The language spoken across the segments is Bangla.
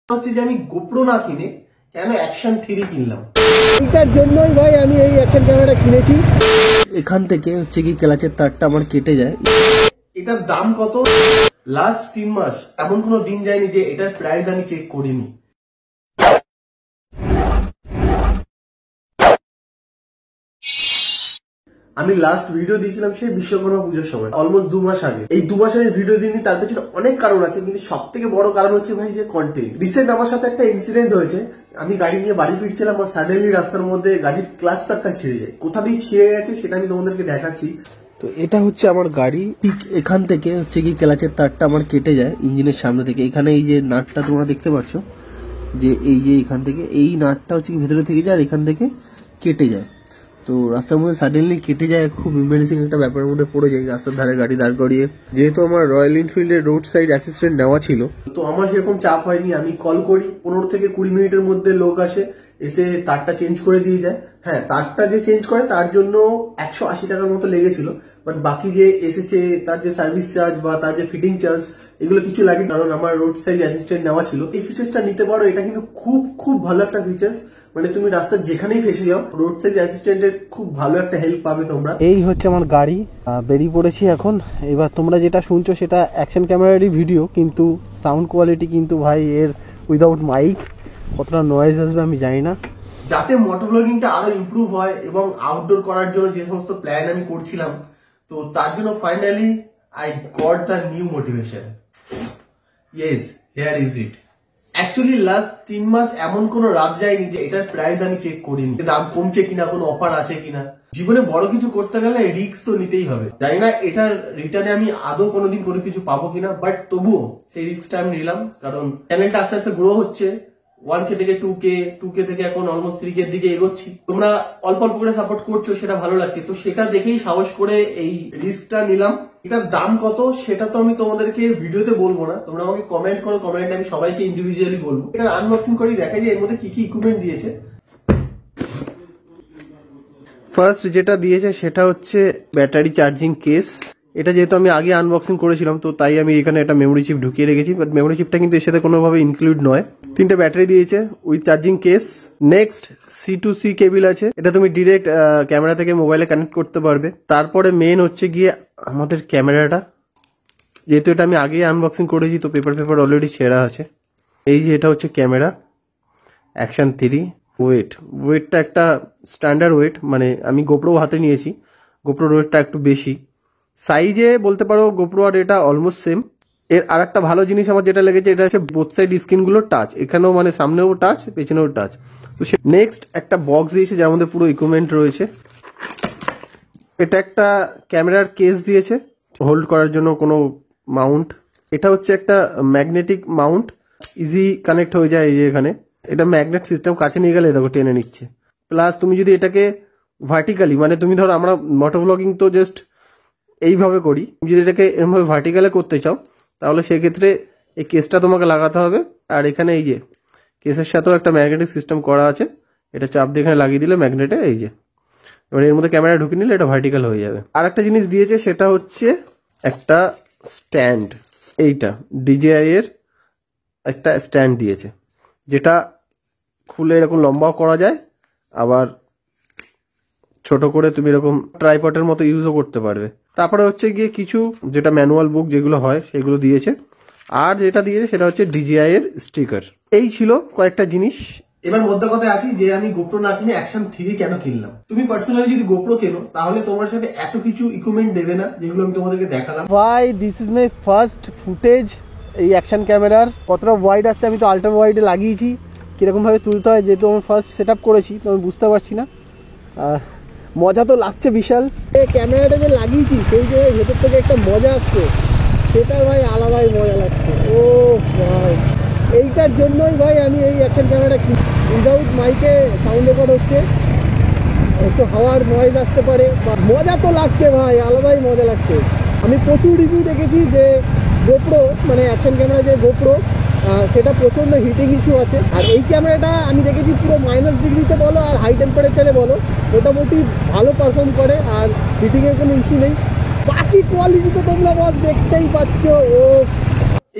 হচ্ছে যে আমি গোপ্রো না কিনে কেন অ্যাকশন 3 কিনলাম। এটার জন্যই ভাই আমি এই অ্যাকশন ক্যামেরাটা কিনেছি। এখান থেকে হচ্ছে কি ক্লাচের তারটা আমার কেটে যায়। এটার দাম কত? লাস্ট 3 মাস এমন কোনো দিন যায়নি যে এটার প্রাইস আমি চেক করিনি। আমি লাস্ট ভিডিও দিয়েছিলাম সেই বিশ্বকর্মা পুজোর সময়, অলমোস্ট 2 মাস আগে। এই 2 মাস আমি ভিডিও দিইনি, তার পেছনে অনেক কারণ আছে, কিন্তু সব থেকে বড় কারণ হচ্ছে ভাই যে কন্টেন্ট। রিসেন্ট আমার সাথে একটা ইনসিডেন্ট হয়েছে। আমি গাড়ি নিয়ে বাড়ি ফিরছিলাম আর সাডেনলি রাস্তার মধ্যে গাড়ির ক্লাচ তারটা ছিঁড়ে যায়। কোথা দিয়ে ছিঁড়ে গেছে সেটা আমি তোমাদেরকে দেখাচ্ছি। তো এটা হচ্ছে আমার গাড়ি, ঠিক এখান থেকে হচ্ছে কি ক্লাচের তারটা আমার কেটে যায় ইঞ্জিনের সামনে থেকে। এখানে এই যে নাটটা তোমরা দেখতে পাচ্ছ, যে এই যে এখান থেকে এই নাটটা হচ্ছে কি ভেতরে থেকে যায় আর এখান থেকে কেটে যায়। তো রাস্তার মধ্যে সাডেনলি কেটে যায়, খুব এম্বারেসিং একটা ব্যাপারের মধ্যে পড়ে যায় রাস্তার ধারে গাড়ি দাঁড় করিয়ে। যেহেতু আমার রয়্যাল এনফিল্ডের রোড সাইড অ্যাসিস্ট্যান্ট নেওয়া ছিল, তো আমার সেরকম চাপ হয়নি। আমি কল করি, 15 থেকে 20 মিনিটের মধ্যে লোক আসে, এসে তারটা চেঞ্জ করে দিয়ে যায়। হ্যাঁ, তারটা যে চেঞ্জ করে তার জন্য 180 টাকার মতো লেগেছিল, বাট বাকি যে এসেছে তার যে সার্ভিস চার্জ বা তার যে ফিটিং চার্জ এগুলো কিছু লাগে, কারণ আমার রোড সাইড অ্যাসিস্ট্যান্ট নেওয়া ছিল। এই ফিচার্সটা নিতে পারো, এটা কিন্তু খুব খুব ভালো একটা ফিচার্স। মানে তুমি রাস্তার যেখানেই ফেসে যাও, রোড সাইড অ্যাসিস্ট্যান্টের খুব ভালো একটা হেল্প পাবে তোমরা। এই হচ্ছে আমার গাড়ি, বেরিয়ে পড়েছি এখন। এবার তোমরা যেটা শুনছো সেটা অ্যাকশন ক্যামেরারই ভিডিও, কিন্তু সাউন্ড কোয়ালিটি কিন্তু ভাই এর উইদাউট মাইক, কতটা নয়েজ আসবে আমি জানি না। যাতে মোটর ব্লগিংটা আরো ইমপ্রুভ হয় এবং আউটডোর করার জন্য যে সমস্ত প্ল্যান আমি করছিলাম, তো তার জন্য finally I got the new motivation. Yes, here is it. Actually last 3 মাস এমন কোনো রাত যায়নি যে এটার প্রাইস আমি চেক করিনি, দাম কমছে কিনা, কোনো অফার আছে কিনা। জীবনে বড় কিছু করতে গেলে রিস্ক তো নিতেই হবে। জানি না এটার রিটার্নে আমি আদৌ কোনোদিন কোনো কিছু পাবো কিনা, বাট তবুও সেই রিস্কটা আমি নিলাম, কারণ চ্যানেলটা আস্তে আস্তে গ্রো হচ্ছে। 1K থেকে 2K থেকে এখন অলমোস্ট 3K এর দিকে এগোচ্ছি। তোমরা অল্প অল্প করে সাপোর্ট করছো, সেটা ভালো লাগছে। তো সেটা দেখেই সাহস করে এই রিস্কটা নিলাম। এটার দাম কত সেটা তো আমি তোমাদেরকে ভিডিওতে বলবো না, তোমরা আমাকে কমেন্ট করো, কমেন্টে আমি সবাইকে ইন্ডিভিজুয়ালি বলবো। এটার আনবক্সিং করেই দেখা যায় এর মধ্যে কি কি ইকুইপমেন্ট দিয়েছে। ফার্স্ট যেটা দিয়েছে সেটা হচ্ছে ব্যাটারি চার্জিং কেস। এটা যেহেতু আমি আগে আনবক্সিং করেছিলাম, তো তাই আমি এখানে একটা মেমোরি চিপ ঢুকিয়ে রেখেছি, বাট মেমোরি চিপটা কিন্তু এর সাথে কোনোভাবে ইনক্লুড নয়। 3টে ব্যাটারি দিয়েছে with charging case. Next C2C cable আছে, এটা তুমি ডিরেক্ট ক্যামেরা থেকে মোবাইলে কানেক্ট করতে পারবে। তারপরে মেন হচ্ছে গিয়ে আমাদের ক্যামেরাটা, যেহেতু এটা আমি আগেই আনবক্সিং করেছি, তো পেপার অলরেডি ছেঁড়া আছে। এই যে এটা হচ্ছে ক্যামেরা অ্যাকশন 3। ওয়েটটা একটা স্ট্যান্ডার্ড ওয়েট, মানে আমি গোপ্রো হাতে নিয়েছি, গোপ্রোর ওয়েটটা একটু বেশি। সাইজে বলতে পারো গোপ্রো আর এটা অলমোস্ট সেম। এর আর একটা ভালো জিনিস আমার যেটা লেগেছে, এটা হচ্ছে বোথ সাইড স্ক্রিনগুলো টাচ, এখানেও মানে সামনেও টাচ পেছনেও টাচ। তো নেক্সট একটা বক্স দিয়েছে যার মধ্যে পুরো ইকুইপমেন্ট রয়েছে। এটা একটা ক্যামেরার কেস দিয়েছে হোল্ড করার জন্য কোনো মাউন্ট। এটা হচ্ছে একটা ম্যাগনেটিক মাউন্ট, ইজি কানেক্ট হয়ে যায়। এই যে এখানে এটা ম্যাগনেট সিস্টেম, কাছে নিয়ে গেলে দেখো টেনে নিচ্ছে। প্লাস তুমি যদি এটাকে ভার্টিক্যালি, মানে তুমি ধরো আমরা মোটো ব্লগিং তো জাস্ট এইভাবে করি, তুমি যদি এটাকে এরকমভাবে ভার্টিক্যালে করতে চাও তাহলে সেক্ষেত্রে এই কেসটা তোমাকে লাগাতে হবে। আর এখানে এই যে কেসের সাথেও একটা ম্যাগনেটিক সিস্টেম করা আছে, এটা চাপ দিয়ে এখানে লাগিয়ে দিলে ম্যাগনেটে এই যে এবার এর মধ্যে ক্যামেরা ঢুকিয়ে নিলে এটা ভার্টিক্যাল হয়ে যাবে। আর একটা জিনিস দিয়েছে সেটা হচ্ছে একটা স্ট্যান্ড, এইটা DJI এর একটা স্ট্যান্ড দিয়েছে, যেটা খুলে এরকম লম্বাও করা যায়, আবার ছোট করে তুমি এরকম ট্রাইপডের মতো ইউজও করতে পারবে। তারপরে হচ্ছে গিয়ে কিছু যেটা ম্যানুয়াল বুক যেগুলো হয় সেগুলো দিয়েছে, আর যেটা দিয়েছে সেটা হচ্ছে DJI এর স্টিকার। এই ছিল কয়েকটা জিনিস। এবার মধ্যে কথায় আসি যে আমি গোপ্রো না কিনে অ্যাকশন 3 কেন কিনলাম। তুমি পার্সোনালি যদি গোপ্রো কেনো তাহলে তোমার সাথে এত কিছু ইকুইপমেন্ট দেবে না যেগুলো আমি তোমাদেরকে দেখালাম। ভাই this is my first footage এই অ্যাকশন ক্যামেরার। কতটা ওয়াইড আসছে আমি তো আল্ট্রা ওয়াইডে লাগিয়েছি, কীরকমভাবে তুলতে হয় যেহেতু আমি ফার্স্ট সেট আপ করেছি, তো আমি বুঝতে পারছি না। মজা তো লাগছে বিশাল। এই ক্যামেরাটা যে লাগিয়েছি সেই জায়গায় ভেতর থেকে একটা মজা আসছে, সেটার ভাই আলাদাই মজা লাগছে। ও ভাই, এইটার জন্যই ভাই আমি এই অ্যাকশন ক্যামেরাটা কিনি। উইদাউট মাইকে সাউন্ড রেকর্ড হচ্ছে, একটু হাওয়ার নয়েজ আসতে পারে, মজা তো লাগছে ভাই, আলাদাই মজা লাগছে। আমি প্রচুর রিভিউ দেখেছি যে গোপ্রো মানে অ্যাকশন ক্যামেরা যে গোপ্রো সেটা প্রচণ্ড হিটিং ইস্যু আছে, আর এই ক্যামেরাটা আমি দেখেছি পুরো -ডিগ্রিতে বলো আর হাই টেম্পারেচারে বলো মোটামুটি ভালো পারফর্ম করে, আর হিটিংয়ের কোনো ইস্যু নেই। বাকি কোয়ালিটি তো তোমরা বল দেখতেই পাচ্ছ। ও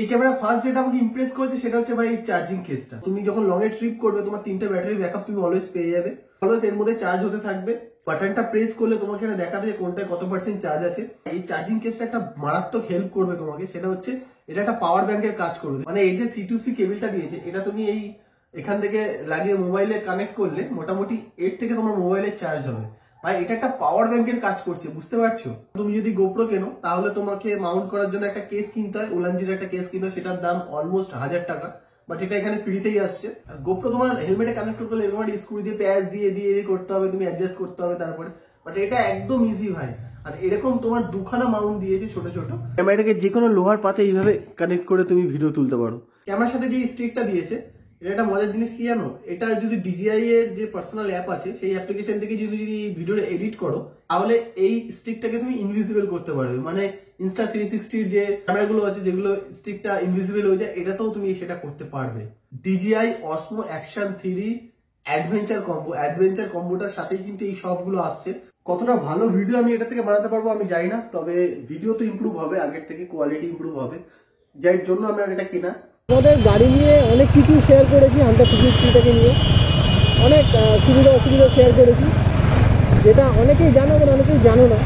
এই ক্যামেরা ফার্স্ট যেটা আমাকে ইমপ্রেস করেছে সেটা হচ্ছে ভাই এই চার্জিং কেসটা। তুমি যখন লং এ ট্রিপ করবে তোমার 3টে ব্যাটারি ব্যাকআপ তুমি অলওয়েজ পেয়ে যাবে, অলওয়েজ এর মধ্যে চার্জ হতে থাকবে। বাটনটা প্রেস করলে তোমাকে এখানে দেখাবে যে কোনটায় কত % চার্জ আছে। এই চার্জিং কেসটা একটা মারাত্মক হেল্প করবে তোমাকে, সেটা হচ্ছে এটা একটা পাওয়ার ব্যাংকের কাজ করবে। মানে এই যে C2C কেবলটা দিয়েছে এটা তুমি এই এখান থেকে লাগিয়ে মোবাইলে কানেক্ট করলে মোটামুটি 8 থেকে তোমার মোবাইলের চার্জ হবে। ভাই এটা একটা পাওয়ার ব্যাংকের কাজ করছে, বুঝতে পারছো? তুমি যদি গোপ্রো কেনো তাহলে তোমাকে মাউন্ট করার জন্য একটা কেস কিনতে হয়, উলানজির একটা কেস কিনতে হয়, সেটার দাম অলমোস্ট 1000 টাকা। বাট এটা এখানে ফ্রিতেই আসছে। আর গোপ্রো তোমার হেলমেটে কানেক্ট করতে হলে এরকম একটা স্ক্রু দিয়ে প্যাচ দিয়ে দিয়ে করতে হবে, তুমি অ্যাডজাস্ট করতে হবে তারপরে। বাট এটা একদম ইজি ভাই। আর এরকম তোমার দুখানা মাউন্ট দিয়েছে ছোট ছোট, ক্যামেরাটাকে যে কোনো লোহার পাতে এইভাবে কানেক্ট করে তুমি ভিডিও তুলতে পারো। ক্যামেরার সাথে যে স্টিকটা দিয়েছে এটা একটা মজার জিনিস কি জানো, এটা যদি DJI এর যে পার্সোনাল অ্যাপ আছে সেই অ্যাপ্লিকেশন থেকে যদি ভিডিওটা এডিট করো তাহলে এই স্টিকটাকে তুমি ইনভিজিবল করতে পারবে। মানে Insta360 যে ক্যামেরাগুলো আছে যেগুলো স্টিকটা ইনভিজিবল হয়ে যায়, এটাতেও তুমি সেটা করতে পারবে। DJI Osmo Action 3 অ্যাডভেঞ্চার কম্বোটার সাথেই কিন্তু এই সবগুলো আসছে। কতটা ভালো ভিডিও আমি এটা থেকে বানাতে পারবো আমি জানি না, তবে ভিডিও তো ইমপ্রুভ হবে, আগের থেকে কোয়ালিটি ইমপ্রুভ হবে, যার জন্য আমি আর এটা কিনা। আমাদের গাড়ি নিয়ে অনেক কিছু শেয়ার করেছি, হান্টার 350 নিয়ে অনেক সুবিধা অসুবিধা শেয়ার করেছি, যেটা অনেকেই জানো এবং অনেকেই জানো না।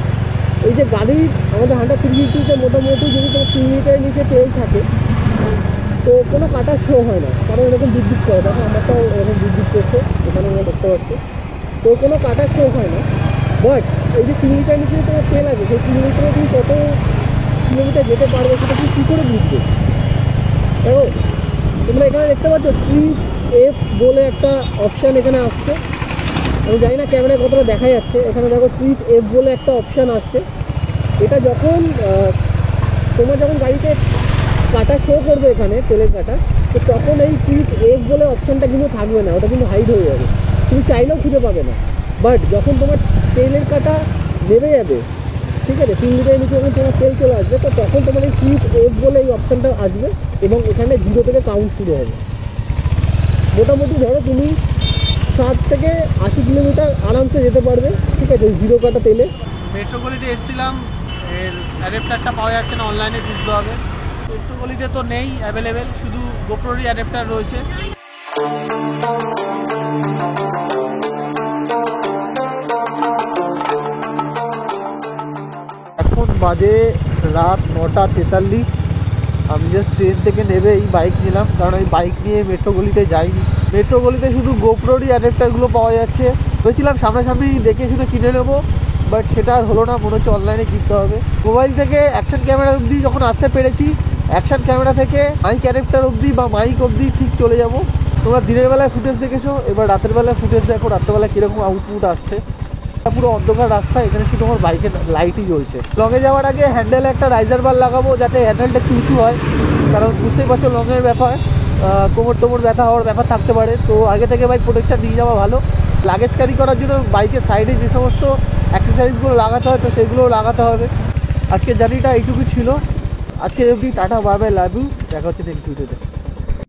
এই যে গাড়ির আমাদের হান্টার 350 মোটামুটি যদি তোমার 3 লিটারের নিচে তেল থাকে তো কোনো কাটার শো হয় না, কারণ এরকম বিদ্যুৎ করে, দেখো আমারটাও এরকম বিদ্যুৎ করছে এখানে আমরা দেখতে পাচ্ছি, তো কোনো কাটার শো হয় না। বাট এই যে 3 লিটারের নিচে তোমার তেল আছে সেই 3 লিটারে তুমি কত কিলোমিটার যেতে পারবে সেটা তুমি কী করে বুঝবে? দেখো তোমরা এখানে দেখতে পাচ্ছ ট্রিপ এফ বলে একটা অপশান এখানে আসছে, আমি জানি না ক্যামেরায় কতটা দেখা যাচ্ছে। এখানে দেখো ট্রিপ এফ বলে একটা অপশান আসছে, এটা যখন তোমার যখন গাড়িতে কাটা শো করবে এখানে তেলের কাটা, তো তখন এই ট্রিপ এফ বলে অপশানটা কিন্তু থাকবে না, ওটা কিন্তু হাইড হয়ে যাবে, তুমি চাইলেও খুঁজে পাবে না। বাট যখন তোমার তেলের কাটা নেমে যাবে, ঠিক আছে, 3 লিটারের নিচে যখন তোমার তেল চলে আসবে, তো তখন তোমার এই ট্রিপ এফ বলে এই অপশানটা আসবে এবং এখানে 0 থেকে কাউন্ট শুরু হবে। মোটামুটি ধরো তুমি 60 থেকে 80 কিলোমিটার আরামসে যেতে পারবে, ঠিক আছে, ওই 0 কাটা তেলে। মেট্রোগলিতে এসেছিলাম, এর অ্যাডাপ্টারটা পাওয়া যাচ্ছে না, অনলাইনে খুঁজতে হবে। মেট্রোগলিতে তো নেই অ্যাভেলেবেল, শুধু গোপ্রোরই অ্যাডাপ্টার রয়েছে। এখন বাজে রাত 9:43। আমি জাস্ট ট্রেন থেকে নেবে এই বাইক নিলাম, কারণ আমি বাইক নিয়ে মেট্রোগলিতে যাইনি। মেট্রোগলিতে শুধু গোপ্রোরই অ্যাডাপ্টারগুলো পাওয়া যাচ্ছে। ভেবেছিলাম সামনাসামনি দেখে শুনে কিনে নেবো, বাট সেটা আর হলো না, মনে হচ্ছে অনলাইনে কিনতে হবে। মোবাইল থেকে অ্যাকশন ক্যামেরা অবধি যখন আসতে পেরেছি, অ্যাকশন ক্যামেরা থেকে মাইক অ্যাডাপ্টার অবধি বা মাইক অবধি ঠিক চলে যাব। তোমরা দিনের বেলায় ফুটেজ দেখেছো, এবার রাতের বেলায় ফুটেজ দেখো, রাত্রেবেলায় কীরকম আউটপুট আসছে। পুরো অন্ধকার রাস্তা, এখানে শুধু আমার বাইকের লাইটই জ্বলছে। লংয়ে যাওয়ার আগে হ্যান্ডেলে একটা রাইজার বার লাগাবো যাতে হ্যান্ডেলটা একটু উঁচু হয়, কারণ বুঝতেই পারছো লংয়ের ব্যাপার, কোমর টোমর ব্যথা হওয়ার ব্যাপার থাকতে পারে, তো আগে থেকে বাইক প্রোটেকশন নিয়ে যাওয়া ভালো। লাগেজ ক্যারি করার জন্য বাইকের সাইডে যে সমস্ত অ্যাক্সেসরিজগুলো লাগাতে হয় তো সেগুলোও লাগাতে হবে। আজকে জার্নিটা এইটুকু ছিল, আজকে অবধি টাটা, বাই বাই, লাভ ইউ, দেখা হচ্ছে নেক্সট ভিডিওতে।